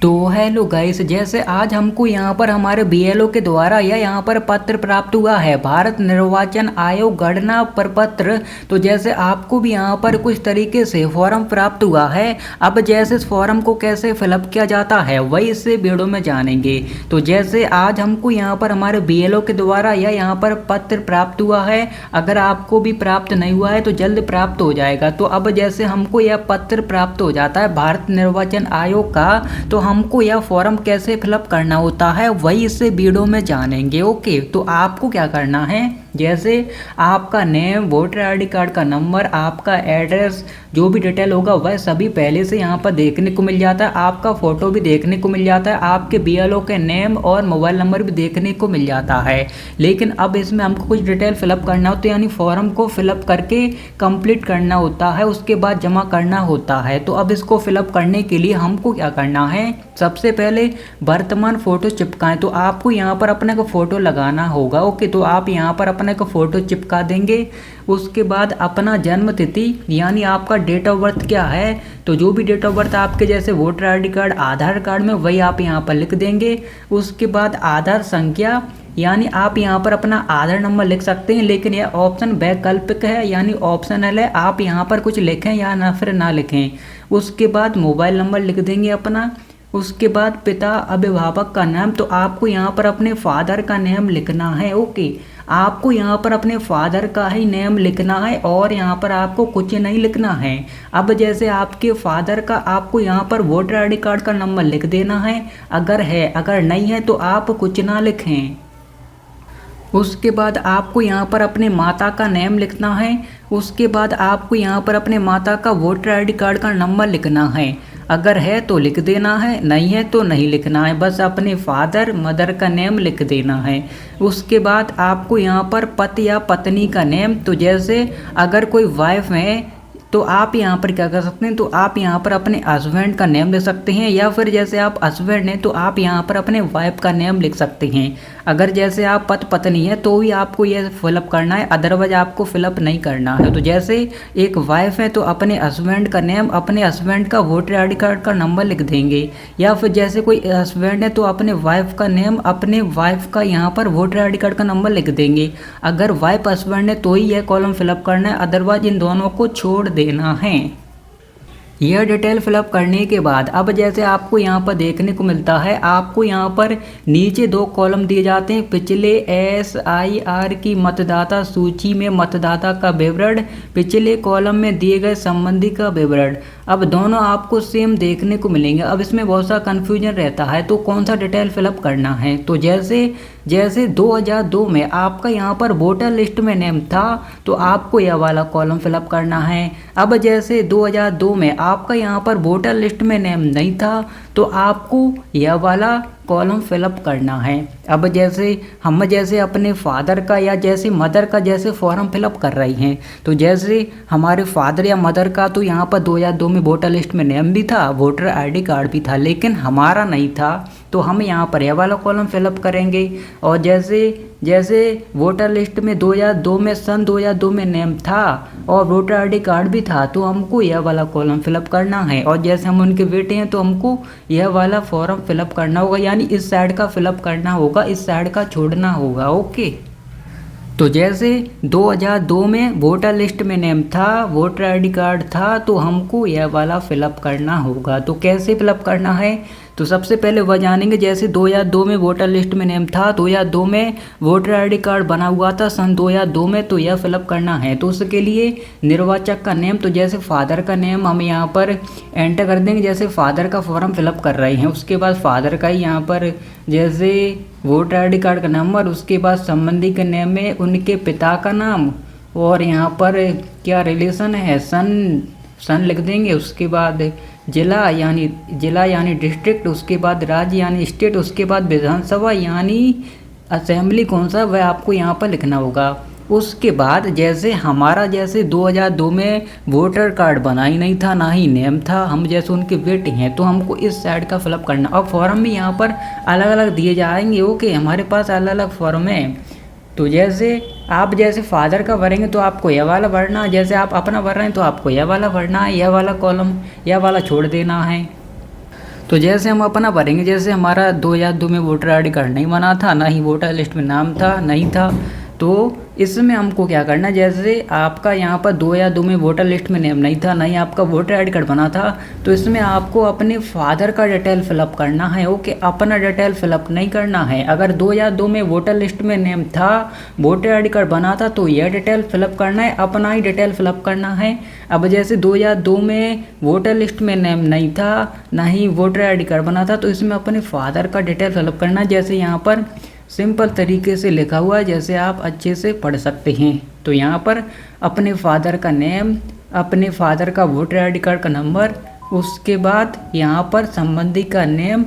तो hello guys, जैसे आज हमको यहाँ पर हमारे बीएलओ के द्वारा या यहाँ पर पत्र प्राप्त हुआ है भारत निर्वाचन आयोग गणना प्रपत्र। तो जैसे आपको भी यहाँ पर कुछ तरीके से फॉर्म प्राप्त हुआ है। अब जैसे इस फॉर्म को कैसे फिलअप किया जाता है वही इस वीडियो में जानेंगे। तो जैसे आज हमको यहाँ पर हमारे बीएलओ के द्वारा या यहाँ पर पत्र प्राप्त हुआ है। अगर आपको भी प्राप्त नहीं हुआ है तो जल्द प्राप्त हो जाएगा। तो अब जैसे हमको यह पत्र प्राप्त हो जाता है भारत निर्वाचन आयोग का, तो हमको यह फॉर्म कैसे फिलअप करना होता है वही इस वीडियो में जानेंगे। ओके, तो आपको क्या करना है, जैसे आपका नेम, वोटर आईडी कार्ड का नंबर, आपका एड्रेस, जो भी डिटेल होगा वह सभी पहले से यहाँ पर देखने को मिल जाता है। आपका फ़ोटो भी देखने को मिल जाता है, आपके बीएलओ के नेम और मोबाइल नंबर भी देखने को मिल जाता है। लेकिन अब इसमें हमको कुछ डिटेल फिलअप करना होता है, यानी फॉर्म को फिलअप करके कंप्लीट करना होता है, उसके बाद जमा करना होता है। तो अब इसको फिलअप करने के लिए हमको क्या करना है, सबसे पहले वर्तमान फ़ोटो चिपकाएं। तो आपको यहाँ पर अपने को फ़ोटो लगाना होगा। ओके, तो आप यहाँ पर अपने को फ़ोटो चिपका देंगे। उसके बाद अपना जन्म तिथि यानी आपका डेट ऑफ बर्थ क्या है, तो जो भी डेट ऑफ बर्थ आपके जैसे वोटर आईडी कार्ड, आधार कार्ड में, वही आप यहाँ पर लिख देंगे। उसके बाद आधार संख्या, यानी आप यहाँ पर अपना आधार नंबर लिख सकते हैं, लेकिन यह ऑप्शन वैकल्पिक है यानी ऑप्शनल है। आप यहाँ पर कुछ लिखें या ना फिर ना लिखें। उसके बाद मोबाइल नंबर लिख देंगे अपना। उसके बाद पिता अभिभावक का नाम, तो आपको यहाँ पर अपने फादर का नेम लिखना है। ओके, आपको यहाँ पर अपने फादर का ही नेम लिखना है और यहाँ पर आपको कुछ नहीं लिखना है। अब जैसे आपके फादर का आपको यहाँ पर वोटर आईडी कार्ड का नंबर लिख देना है अगर है, अगर नहीं है तो आप कुछ ना लिखें। उसके बाद आपको यहाँ पर अपने माता का नेम लिखना है। उसके बाद आपको यहाँ पर अपने माता का वोटर आईडी कार्ड का नंबर लिखना है, अगर है तो लिख देना है, नहीं है तो नहीं लिखना है, बस अपने फादर मदर का नेम लिख देना है। उसके बाद आपको यहाँ पर पति या पत्नी का नेम, तो जैसे अगर कोई वाइफ है तो आप यहाँ पर क्या कर सकते हैं, तो आप यहाँ पर अपने हस्बैंड का नेम लिख सकते हैं, या फिर जैसे आप हस्बैंड हैं तो आप यहाँ पर अपने वाइफ का नेम लिख सकते हैं। अगर जैसे आप पति पत्नी है तो भी आपको यह फिलअप करना है, अदरवाइज आपको फिलअप नहीं करना है। तो जैसे एक वाइफ है तो अपने हस्बैंड का नेम, अपने हस्बैंड का वोटर आईडी कार्ड का नंबर लिख देंगे, या फिर जैसे कोई हस्बैंड है तो अपने वाइफ का नेम, अपने वाइफ का यहाँ पर वोटर आईडी कार्ड का नंबर लिख देंगे। अगर वाइफ हस्बैंड है तो ही यह कॉलम फिलअप करना है, अदरवाइज इन दोनों को छोड़ देना है। यह डिटेल फिलअप करने के बाद अब जैसे आपको यहाँ पर देखने को मिलता है, आपको यहाँ पर नीचे दो कॉलम दिए जाते हैं, पिछले SIR की मतदाता सूची में मतदाता का विवरण, पिछले कॉलम में दिए गए संबंधी का विवरण। अब दोनों आपको सेम देखने को मिलेंगे। अब इसमें बहुत सा कन्फ्यूजन रहता है, तो कौन सा डिटेल फिलअप करना है। तो जैसे 2002 में आपका यहाँ पर वोटर लिस्ट में नेम था तो आपको यह वाला कॉलम फिलअप करना है। अब जैसे 2002 में आपका यहाँ पर वोटर लिस्ट में नेम नहीं था तो आपको यह वाला कॉलम फिलअप करना है। अब जैसे हम जैसे अपने फादर का या जैसे मदर का जैसे फॉर्म फिलअप कर रही हैं, तो जैसे हमारे फादर या मदर का तो यहाँ पर 2002 में वोटर लिस्ट में नेम भी था, वोटर आईडी कार्ड भी था, लेकिन हमारा नहीं था, तो हम यहाँ पर यह वाला कॉलम फिलअप करेंगे। और जैसे वोटर लिस्ट में 2002 में सन 2002 में नेम था और वोटर आईडी कार्ड भी था, तो हमको यह वाला कॉलम फिलअप करना है। और जैसे हम उनके बेटे हैं तो हमको यह वाला फॉर्म फिलअप करना होगा, यानी इस साइड का फिलअप करना होगा, इस साइड का छोड़ना होगा। ओके, तो जैसे 2002 में वोटर लिस्ट में नेम था, वोटर आईडी कार्ड था, तो हमको यह वाला फिलअप करना होगा। तो कैसे फिलअप करना है, तो सबसे पहले वह जानेंगे। जैसे 2002 में वोटर लिस्ट में नेम था, 2002 में वोटर आईडी कार्ड बना हुआ था सन 2002 में, तो यह फिलअप करना है। तो उसके लिए निर्वाचक का नेम, तो जैसे फादर का नेम हम यहाँ पर एंटर कर देंगे। जैसे फादर का फॉर्म फिलअप कर रहे हैं, उसके बाद फादर का ही यहाँ पर जैसे वोटर आईडी कार्ड का नंबर, उसके बाद संबंधी के नेम में उनके पिता का नाम और यहाँ पर क्या रिलेशन है सन लिख देंगे। उसके बाद जिला यानी डिस्ट्रिक्ट, उसके बाद राज्य यानी स्टेट, उसके बाद विधानसभा यानी असेंबली कौन सा, वह आपको यहाँ पर लिखना होगा। उसके बाद जैसे हमारा जैसे 2002 में वोटर कार्ड बना ही नहीं था, ना ही नेम था, हम जैसे उनके बेटे हैं, तो हमको इस साइड का फिलअप करना। और फॉर्म भी यहाँ पर अलग अलग दिए जाएंगे। ओके, हमारे पास अलग अलग फॉर्म है। तो जैसे आप जैसे फादर का भरेंगे तो आपको यह वाला भरना है, जैसे आप अपना भर रहे हैं तो आपको यह वाला भरना है, यह वाला कॉलम यह वाला छोड़ देना है। तो जैसे हम अपना भरेंगे, जैसे हमारा 2002 में वोटर आई डी कार्ड नहीं बना था, ना ही वोटर लिस्ट में नाम था, नहीं था, तो इसमें हमको क्या करना है, जैसे आपका यहाँ पर 2002 में वोटर लिस्ट में नेम नहीं था, ना ही आपका वोटर आई डी कार्ड बना था, तो इसमें आपको अपने फादर का डिटेल फिलअप करना है। ओके, अपना डिटेल फिलअप नहीं करना है। अगर 2002 में वोटर लिस्ट में नेम था, वोटर आई डी कार्ड बना था, तो यह डिटेल फिलअप करना है, अपना ही डिटेल फिलअप करना है। अब जैसे 2002 में वोटर लिस्ट में नेम नहीं था, ना ही वोटर आई डी कार्ड बना था, तो इसमें अपने फादर का डिटेल फिलअप करना है। जैसे यहाँ पर सिंपल तरीके से लिखा हुआ है, जैसे आप अच्छे से पढ़ सकते हैं। तो यहाँ पर अपने फादर का नेम, अपने फादर का वोटर आई डी कार्ड का नंबर, उसके बाद यहाँ पर संबंधी का नेम,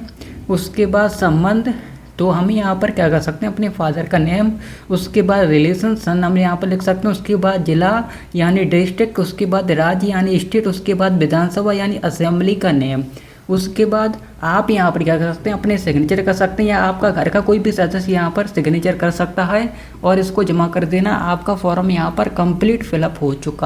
उसके बाद संबंध। तो हम यहाँ पर क्या कर सकते हैं, अपने फादर का नेम, उसके बाद रिलेशन सन हम यहाँ पर लिख सकते हैं, उसके बाद जिला यानी डिस्ट्रिक्ट, उसके बाद राज्य यानी स्टेट, उसके बाद विधानसभा यानी असेंबली का नेम। उसके बाद आप यहाँ पर क्या कर सकते हैं, अपने सिग्नेचर कर सकते हैं, या आपका घर का कोई भी सदस्य यहाँ पर सिग्नेचर कर सकता है, और इसको जमा कर देना। आपका फॉर्म यहाँ पर कंप्लीट फिलअप हो चुका।